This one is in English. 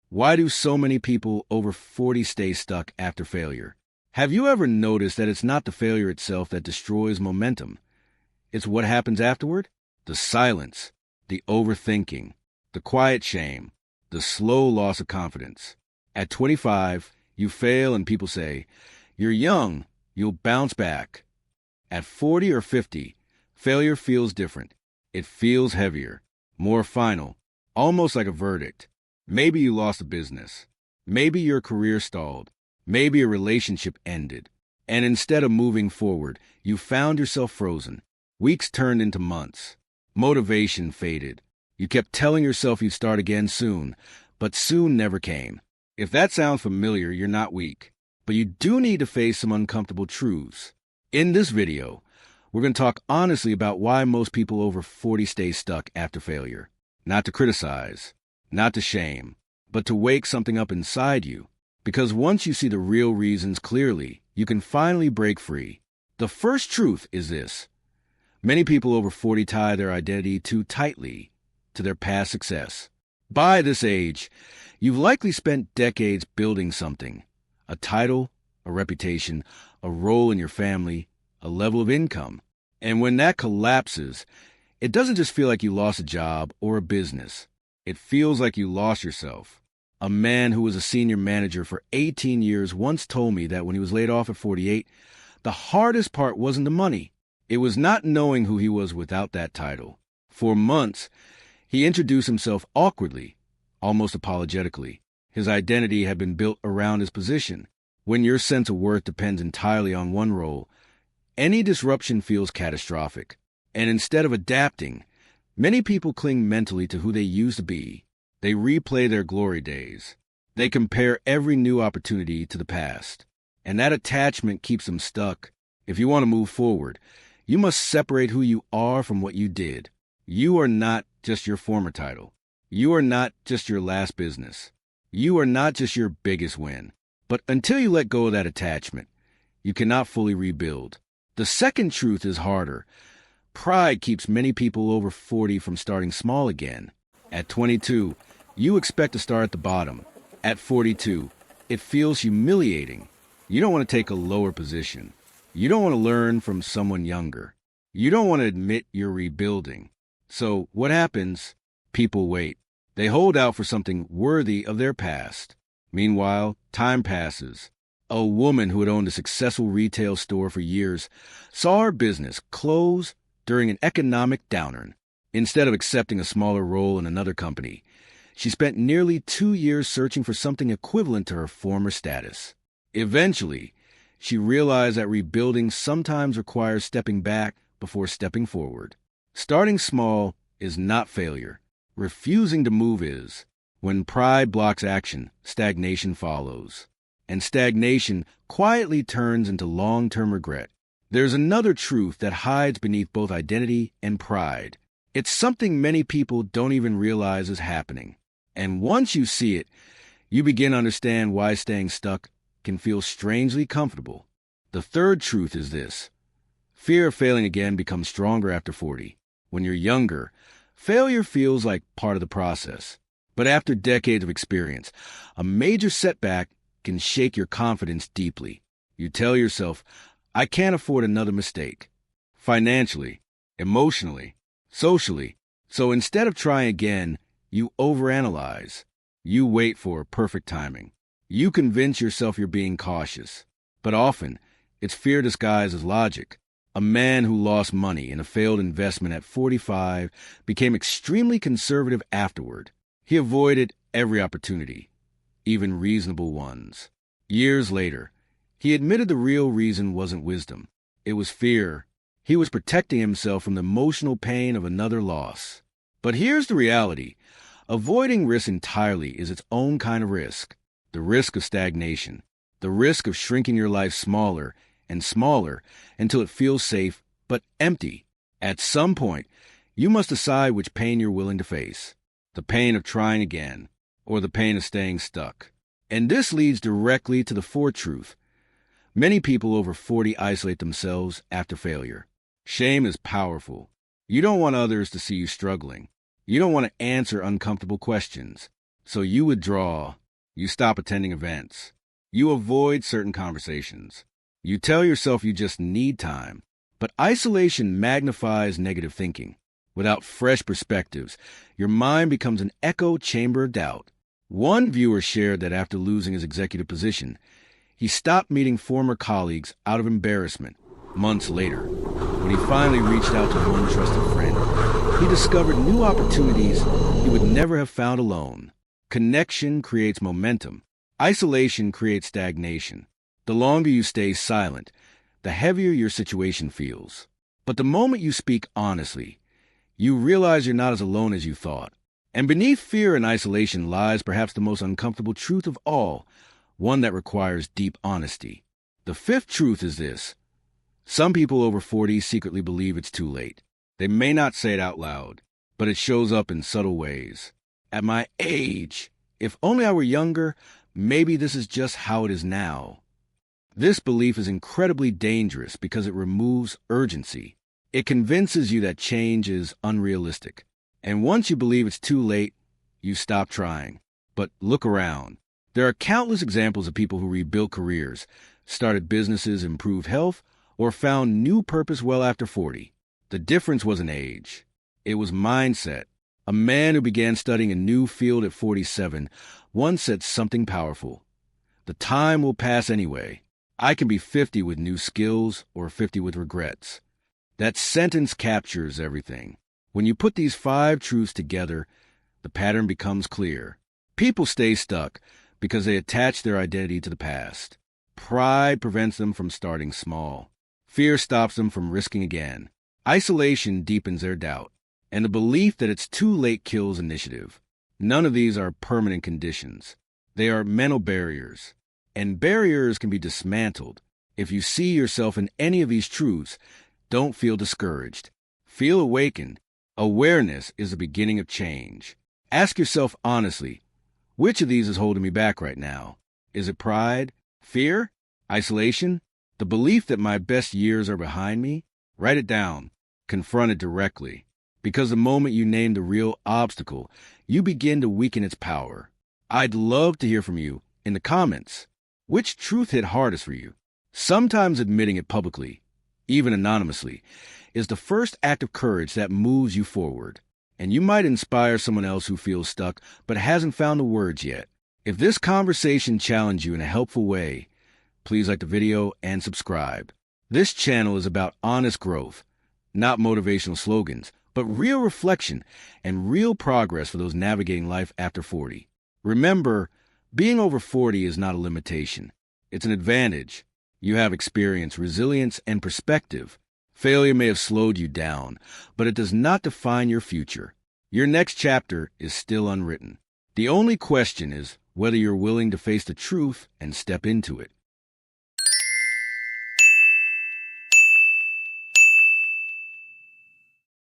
Why do so many people over 40 stay stuck after failure? Have you ever noticed that it's not the failure itself that destroys momentum? It's what happens afterward? The silence, the overthinking, the quiet shame, the slow loss of confidence. At 25, you fail and people say, "You're young, you'll bounce back." At 40 or 50, failure feels different. It feels heavier, more final, almost like a verdict. Maybe you lost a business. Maybe your career stalled. Maybe a relationship ended. And instead of moving forward, you found yourself frozen. Weeks turned into months. Motivation faded. You kept telling yourself you'd start again soon, but soon never came. If that sounds familiar, you're not weak. But you do need to face some uncomfortable truths. In this video, we're going to talk honestly about why most people over 40 stay stuck after failure. Not to criticize, not to shame, but to wake something up inside you. Because once you see the real reasons clearly, you can finally break free. The first truth is this. Many people over 40 tie their identity too tightly to their past success. By this age, you've likely spent decades building something. A title, a reputation, a role in your family, a level of income. And when that collapses, it doesn't just feel like you lost a job or a business. It feels like you lost yourself. A man who was a senior manager for 18 years once told me that when he was laid off at 48, the hardest part wasn't the money. It was not knowing who he was without that title. For months, he introduced himself awkwardly, almost apologetically. His identity had been built around his position. When your sense of worth depends entirely on one role, any disruption feels catastrophic. And instead of adapting, many people cling mentally to who they used to be. They replay their glory days. They compare every new opportunity to the past. And that attachment keeps them stuck. If you want to move forward, you must separate who you are from what you did. You are not just your former title. You are not just your last business. You are not just your biggest win. But until you let go of that attachment, you cannot fully rebuild. The second truth is harder. Pride keeps many people over 40 from starting small again. At 22, you expect to start at the bottom. At 42, it feels humiliating. You don't want to take a lower position. You don't want to learn from someone younger. You don't want to admit you're rebuilding. So what happens? People wait. They hold out for something worthy of their past. Meanwhile, time passes. A woman who had owned a successful retail store for years saw her business close during an economic downturn. Instead of accepting a smaller role in another company, she spent nearly 2 years searching for something equivalent to her former status. Eventually, she realized that rebuilding sometimes requires stepping back before stepping forward. Starting small is not failure. Refusing to move is. When pride blocks action, stagnation follows. And stagnation quietly turns into long-term regret. There's another truth that hides beneath both identity and pride. It's something many people don't even realize is happening. And once you see it, you begin to understand why staying stuck can feel strangely comfortable. The third truth is this. Fear of failing again becomes stronger after 40. When you're younger, failure feels like part of the process. But after decades of experience, a major setback can shake your confidence deeply. You tell yourself, "I can't afford another mistake." Financially, emotionally, socially. So instead of trying again, you overanalyze. You wait for perfect timing. You convince yourself you're being cautious. But often, it's fear disguised as logic. A man who lost money in a failed investment at 45 became extremely conservative afterward. He avoided every opportunity, even reasonable ones. Years later, he admitted the real reason wasn't wisdom. It was fear. He was protecting himself from the emotional pain of another loss. But here's the reality. Avoiding risk entirely is its own kind of risk. The risk of stagnation. The risk of shrinking your life smaller and smaller until it feels safe but empty. At some point, you must decide which pain you're willing to face. The pain of trying again, or the pain of staying stuck. And this leads directly to the fourth truth. Many people over 40 isolate themselves after failure. Shame is powerful. You don't want others to see you struggling. You don't want to answer uncomfortable questions. So you withdraw. You stop attending events. You avoid certain conversations. You tell yourself you just need time. But isolation magnifies negative thinking. Without fresh perspectives, your mind becomes an echo chamber of doubt. One viewer shared that after losing his executive position, he stopped meeting former colleagues out of embarrassment. Months later, when he finally reached out to one trusted friend, he discovered new opportunities he would never have found alone. Connection creates momentum. Isolation creates stagnation. The longer you stay silent, the heavier your situation feels. But the moment you speak honestly, you realize you're not as alone as you thought. And beneath fear and isolation lies perhaps the most uncomfortable truth of all, one that requires deep honesty. The fifth truth is this. Some people over 40 secretly believe it's too late. They may not say it out loud, but it shows up in subtle ways. At my age, if only I were younger, maybe this is just how it is now. This belief is incredibly dangerous because it removes urgency. It convinces you that change is unrealistic. And once you believe it's too late, you stop trying. But look around. There are countless examples of people who rebuilt careers, started businesses, improved health, or found new purpose well after 40. The difference wasn't age. It was mindset. A man who began studying a new field at 47 once said something powerful. The time will pass anyway. I can be 50 with new skills or 50 with regrets. That sentence captures everything. When you put these 5 truths together, the pattern becomes clear. People stay stuck because they attach their identity to the past. Pride prevents them from starting small. Fear stops them from risking again. Isolation deepens their doubt. And the belief that it's too late kills initiative. None of these are permanent conditions. They are mental barriers. And barriers can be dismantled. If you see yourself in any of these truths, don't feel discouraged. Feel awakened. Awareness is the beginning of change. Ask yourself honestly, which of these is holding me back right now? Is it pride? Fear? Isolation? The belief that my best years are behind me? Write it down. Confront it directly. Because the moment you name the real obstacle, you begin to weaken its power. I'd love to hear from you in the comments. Which truth hit hardest for you? Sometimes admitting it publicly, even anonymously, is the first act of courage that moves you forward. And you might inspire someone else who feels stuck but hasn't found the words yet. If this conversation challenged you in a helpful way, please like the video and subscribe. This channel is about honest growth, not motivational slogans, but real reflection and real progress for those navigating life after 40. Remember, being over 40 is not a limitation. It's an advantage. You have experience, resilience, and perspective. Failure may have slowed you down, but it does not define your future. Your next chapter is still unwritten. The only question is whether you're willing to face the truth and step into it.